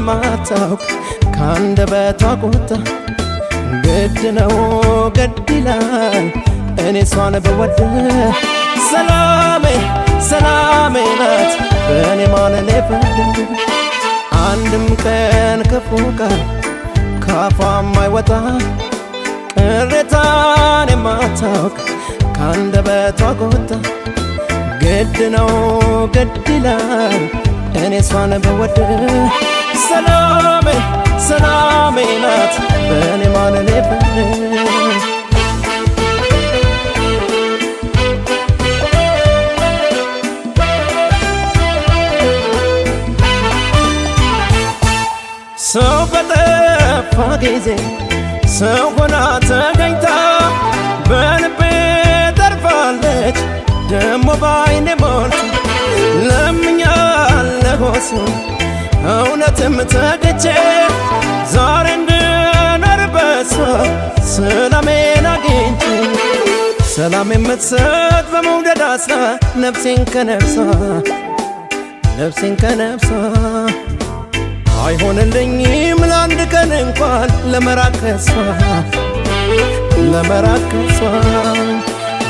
የማታውቅ ካንደበቷ ቁጣ ግድ ነው ግድ ይላል እኔ እሷን ብወድ ሰላሜ ሰላሜ ናት በእኔ ማለሌ ፍርድ አንድም ቀን ክፉ ቃል ካፏ ማይወጣ ቅሬታን የማታውቅ ካንደበቷ ቁጣ ግድ ነው ግድ ይላል እኔ እሷን ብወድ ሰላሜ ሰላሜ ናት በእኔ ማለሌ ፍርድ ሰው በጠፋ ጊዜ ሰው ሆና ተገኝታ በልቤ ተርፋለች ደሞ ባይኔ ሞልታ ለምኛለሁ እሱን እውነትም ተገቼ ዛሬ እንድኖር በሷ ሰላሜን አግኝቼ ሰላም የምትሰጥ በመውደድ አስራ ነፍሴን ከነፍሷ አይሆንልኝም ለአንድ ቀን እንኳን ለመራቅ ከሷ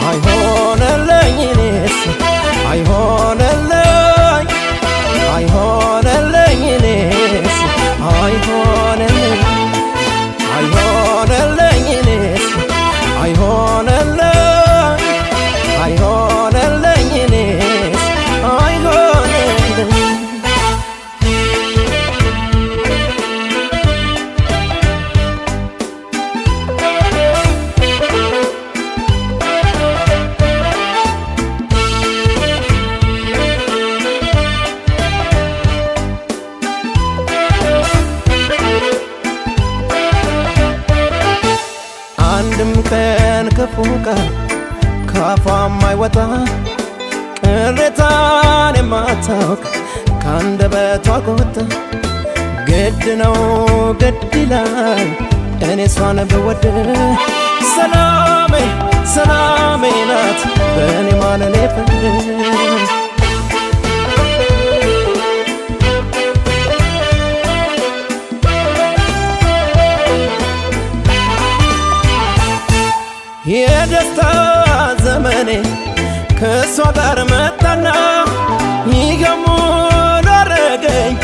አይሆንልኝ እኔስ አይሆንልኝ እኔስ አይሆንልኝ እኔስ አይሆንልኝ እኔስ አይሆንልኝ አንድም ቀን ክፉ ቃል ካፏ ማይወጣ ቅሬታን የማታውቅ ካንደበቷ ቁጣ ግድ ነው ግድ ይላል እኔ እሷን ብወድ ሰላሜ ሰላሜ ናት በእኔ ማለሌ ፍርድ የደስታ ዘመኔ ከእሷ ጋር መጣና ይገሙ ዳረገኝ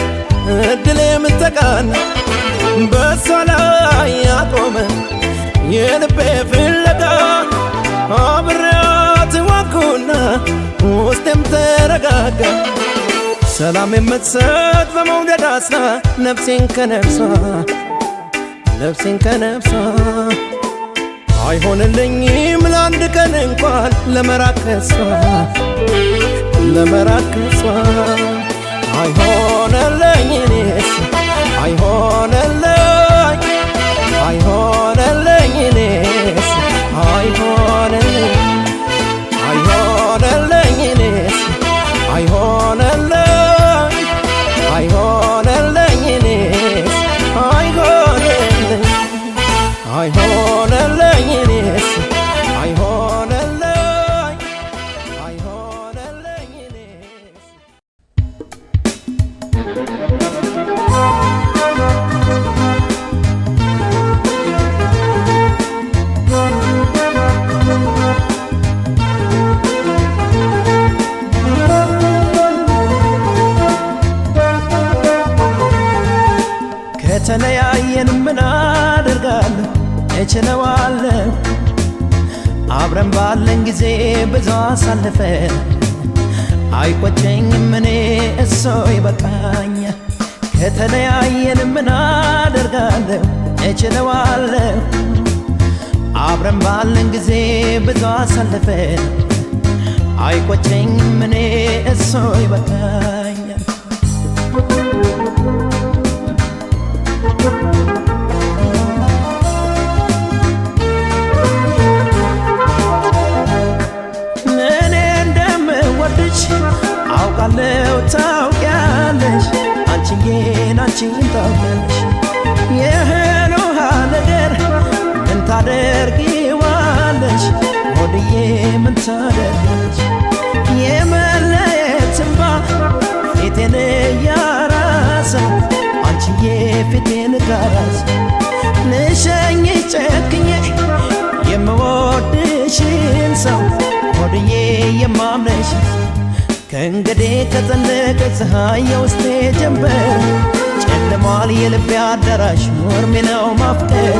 እድሌ ምተቃና በእሷ ላይ ያቆመ የልቤ ፍለጋ አብሬያት ዋንኩና ውስጤም ተረጋጋ ሰላም የምትሰጥ በመውደድ አስራ ነፍሴን ከነፍሷ አይሆንልኝም ለአንድ ቀን እንኳን ለመራቅ ከሷ አይሆንልኝ እኔስ አይሆንልኝ እኔስ አይሆንልኝ እኔስ አይሆንልኝ እኔስ አይሆንልኝ እኔስ አይሆንልኝ እኔስ ከተለያየን ምን አደርጋለሁ እችለዋለሁ አብረን ባለን ጊዜ ብዙ አሳልፈን አይቆጨኝም እኔ እሱ ይበቃኛል ከተለያየን ምን አደርጋለሁ እችለዋለሁ አብረን ባለን ጊዜ ብዙ አሳልፈን አይቆጨኝም እኔ እሱ ይበቃኛል አውቃለሁ ታውቂያለሽ አንቺን ታውቂያለሽ ይህን ውሃ ነገር ምን ታደርጊዋለሽ ሆድዬ ምን ታደርጊያለሽ የመለየት እንባ ፊቴን እያራሰ አንቺዬ ፊቴን ጋራስ ልሸኝ ጨክኜ የምወድሽን ሰው ወድዬ የማምነሽ ከእንግዲህ ከጠለቀ ፀሐይ የውስጤ ጀንበር ጨልሟል የልቤ አዳራሽ ሞርሜ ነው ማፍቀር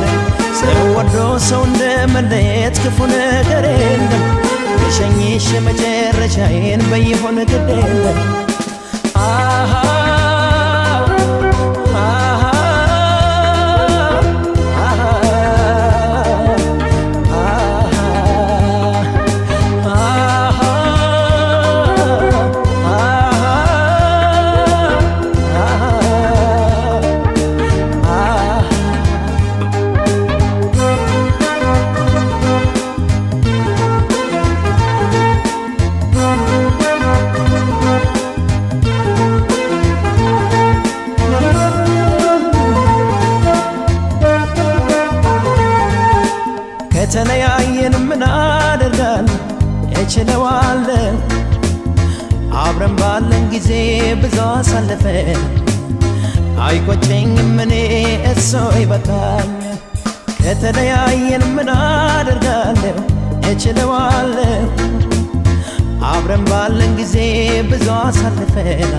ሰው ወዶ ሰው እንደ መለየት ክፉ ነገር የለም ልሸኝሽ የመጨረሻዬን በይሆን ግድ የለም ከተለያየን ምን አደርጋለሁ እችለዋለሁ አብረን ባለን ጊዜ ብዙ አሳልፈን አይቆጨኝም እኔ እሱ ይበቃኛል ከተለያየን ምን አደርጋለሁ እችለዋለሁ አብረን ባለን ጊዜ ብዙ አሳልፈን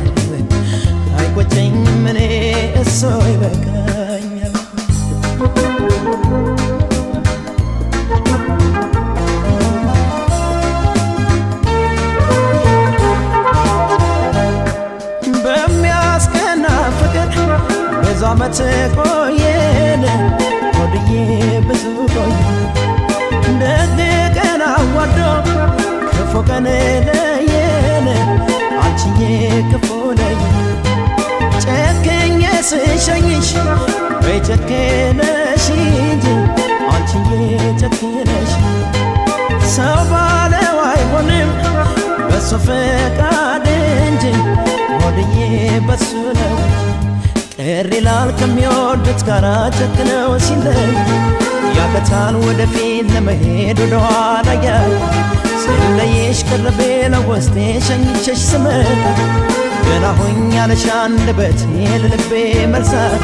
አይቆጨኝም እኔ እሱ ይበቃኛል ብዙ ዓመት ቆየን ወድዬ ብዙ ቆየን ደግ ቀን አዋዶ ክፉ ቀን ለየን አንቺዬ ክፉ ለየን ጨክኜ ስሸኝሽ ወይ ጨክነሽ እንጂ አንቺዬ ጨክነሽ ሰው ባለው አይሆንም በሱ ፈቃድ እንጂ ወድዬ በሱ ነው ቅር ይላል ከሚወዱት ጋር ጨክነው ሲለይ ያቀታል ወደፊት ለመሄድ ወደኋላ ያይ ስለየሽ ቅርቤ ለውስጤ ሸኝቼሽ ስመጣ ገና ሆኛለሽ አንደበቴ ለልቤ መልሳት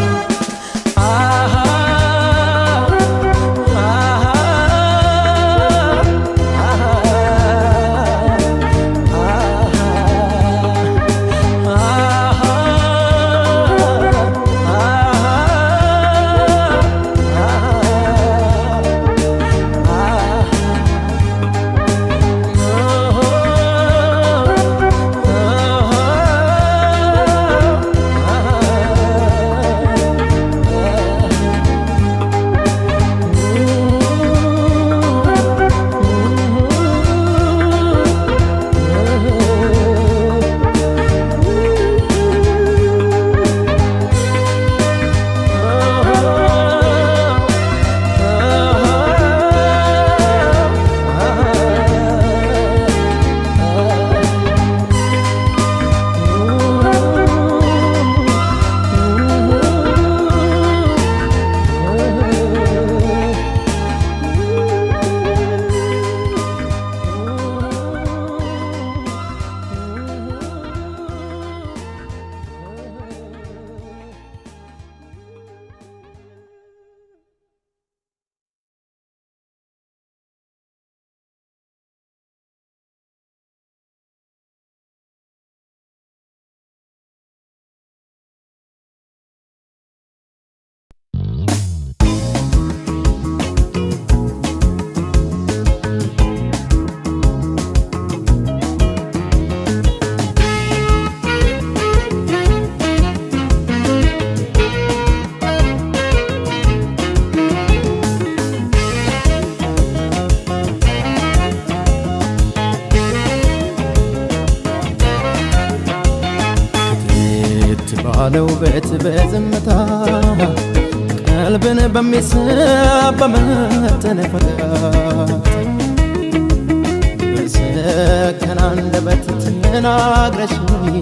ባለው ቤት በዝምታ ቀልብን በሚስብ በመተነፈቃት በሰከነ አንደበት ተናግረሽኝ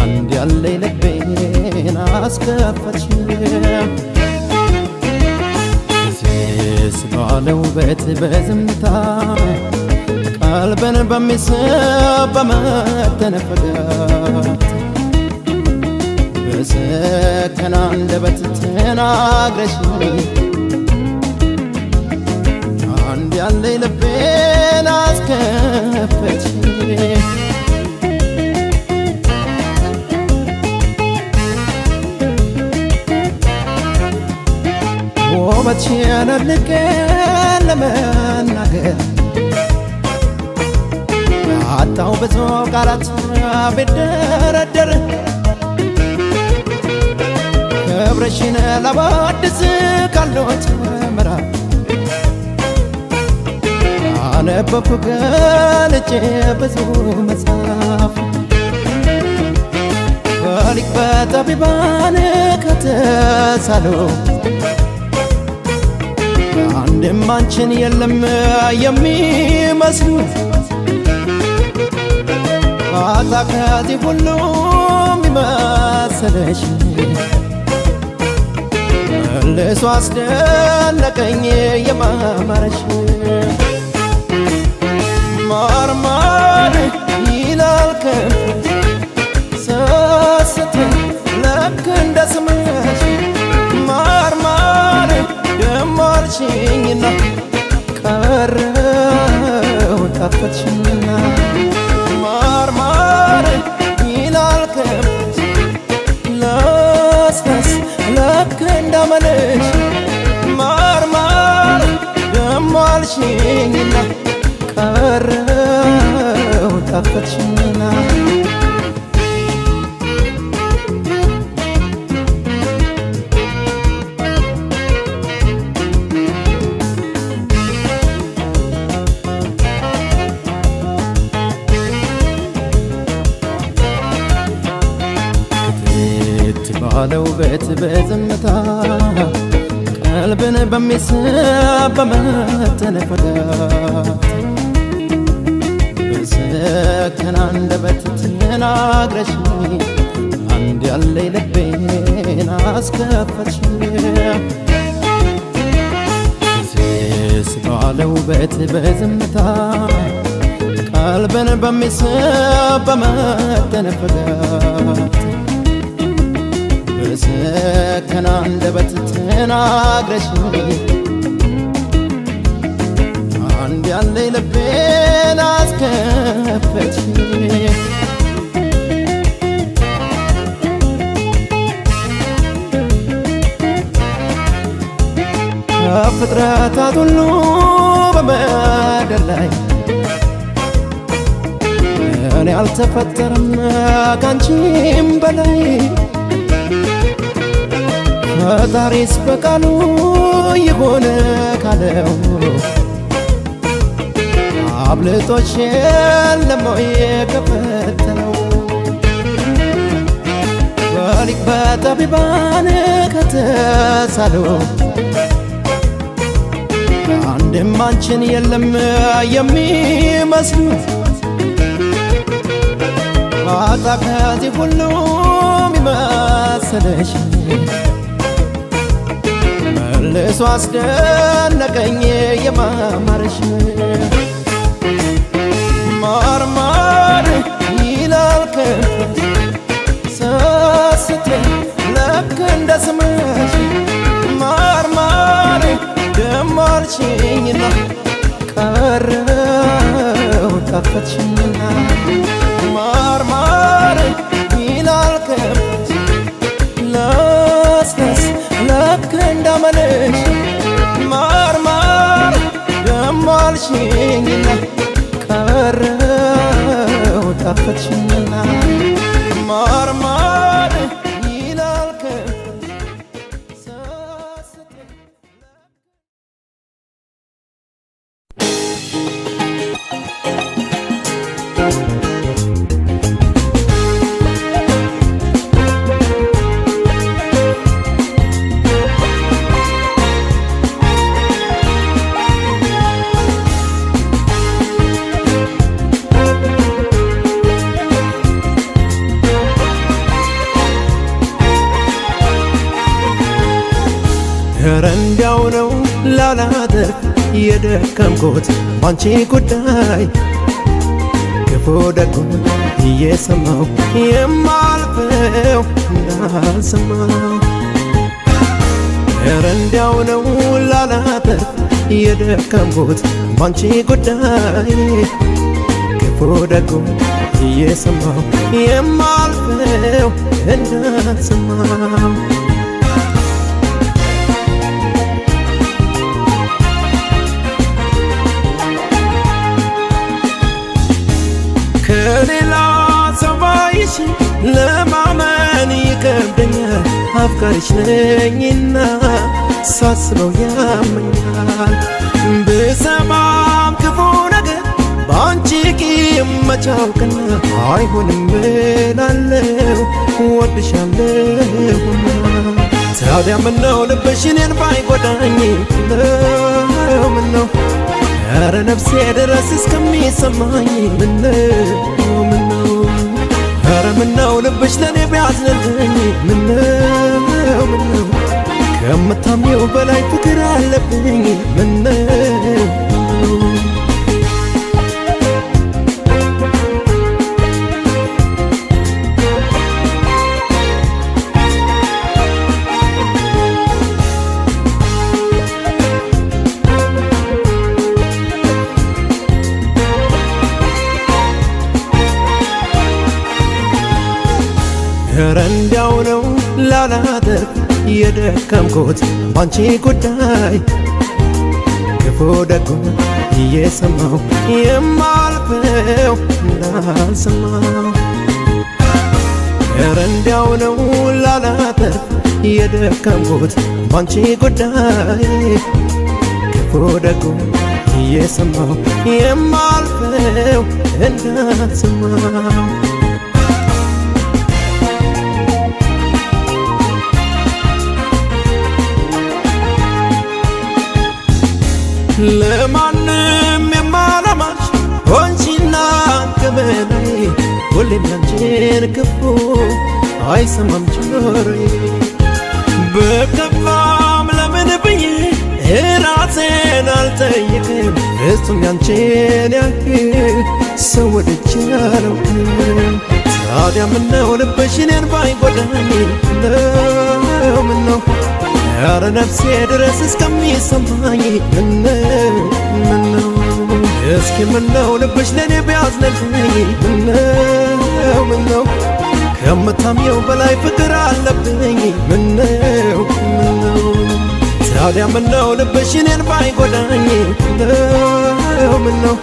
አንድ ያለኝ ልቤን አስከፈትሽኝ ጊዜስ ባለው ቤት በዝምታ ቀልብን በሚስብ በመተነፈቃት በሰከነ አንደበት ተናግረሽ አንድ ያለኝ ልቤን አስከፈች ውበትሽን አድንቄ ለመናገር አጣሁ ብዙ ቃላት ቢደረደር ክብርሽን ላወድስ ካሉት ምዕራፍ አነበብኩ ገልጬ ብዙ መጽሐፍ በሊቅ በጠቢባን ከተሳሉ አንድም አንቺን የለም የሚመስሉ ማታ ከዚህ ሁሉ የሚመስለሽ መልሶ አስደነቀኝ የማማረሽ ማርማር ይላል ከንፈርሽ ስስትይ ልክ እንደ ስምሽ ማርማር ደሞ አልሽኝና ቀረሁ ጣፈጥሽኝና ማርማር ይላል ከንፈርሽ ለስለስ ልክ እንዳመልሽ ማርማር ደሞ አልሽኝና ቀረሁ ጣፈጥሽኝና ባለው ቤት በዝምታ ቀልብን በሚስብ በመተነፈጋት በሰከነ አንደበት ተናግረሽ አንድ ያለኝ ልቤን አስከፈትሽ ባለው ቤት በዝምታ ቀልብን በሚስብ በመተነፈጋት በሰከነ አንደበት ተናግረሽ አንድ ያለኝ ልቤን አስከፈትሽ ከፍጥረታት ሁሉ በምድር ላይ እኔ አልተፈጠረም ካንቺም በላይ ፈጣሪስ በቃሉ ይሆን ካለው አብልጦሽ የለም ወይ ከፈተነው በሊቅ በጠቢባን ከተሳሉ አንድም አንቺን የለም የሚመስሉ ማታ ከዚህ ሁሉ የሚመስለሽ መልሶ አስደነቀኝ የማማረሽ ማርማር ይላል ከንፈርሽ ስስትይ ልክ እንደ ስምሽ ማርማር ደሞ አልሽኝና ቀረሁ ጣፈጥሽኝና ማርማር ይላል ከንፈርሽ ለስለስ ልክ እንዳመልሽ ማርማር ደሞ አልሽኝና ቀረሁ ጣፈጥሽኝና ማርማር ይላል ከንፈርሽ ስስትይ ኧረ እንዲያው ነው ላላደርግ የደከምኩት ባንቺ ጉዳይ ክፉ ደጉን እየሰማው የማልፈው እንዳልሰማው ኧረ እንዲያው ነው ላላተርፍ የደከምኩት ባንቺ ጉዳይ ክፉ ደጉ እየሰማሁ የማልፈው እንዳልሰማው ከሌላ ሰው ባይሽ ለማመን ይከብደኛል አፍቃሪሽ ነኝና ሳስበው ያመኛል ብሰማም ክፉ ነገር ባንቺ ቂም መቻውቅና አይሆንም እላለሁ ወድሻለሁና ታዲያ ምነው ልብሽ እኔን ባይጎዳኝ ምነው ኧረ ነፍሴ ድረስ እስከሚሰማኝ ምነው ኧረ ምነው ልብሽ ለኔ ቢያዝንልኝ ምነው ከምታምኚው በላይ ፍቅር አለብኝ ምነው ኧረ እንዲያው ነው ላላተርፍ የደከምኩት ባንቺ ጉዳይ ክፉ ደጉን እየሰማሁ የማልፈው እንዳልሰማው ኧረ እንዲያው ነው ላላተርፍ የደከምኩት ባንቺ ጉዳይ ክፉ ደጉን እየሰማሁ የማልፈው እንዳልሰማው ለማንም የማላማሽ ሆንሽና ከበላይ ሁሌም ያንቺን ክፉ አይሰማም ጆሮዬ በከፋም ለምን ብዬ ራሴን አልጠይቅም ፍጹም ያንቺን ያህል ሰው ወድጄ አላውቅም ታዲያ ምነው ልብሽ እኔን ባይጎዳኝ ምነው ኧረ ነፍሴ ድረስ እስከሚሰማኝ ምነው እስኪ ምነው ልብሽ ለኔ ቢያዝንልኝ ምነው ከምታምኚው በላይ ፍቅር አለብኝ ምነው ታዲያ ምነው ልብሽ እኔን ባይጎዳኝ ምነው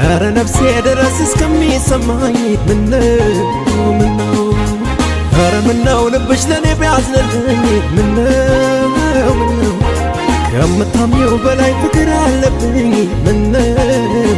ኧረ ነፍሴ ድረስ እስከሚሰማኝ ምነው ኧረ ምነው ልብሽ ለኔ ቢያዝንልኝ ምነው ከምታምኚው በላይ ፍቅር አለብኝ ምነው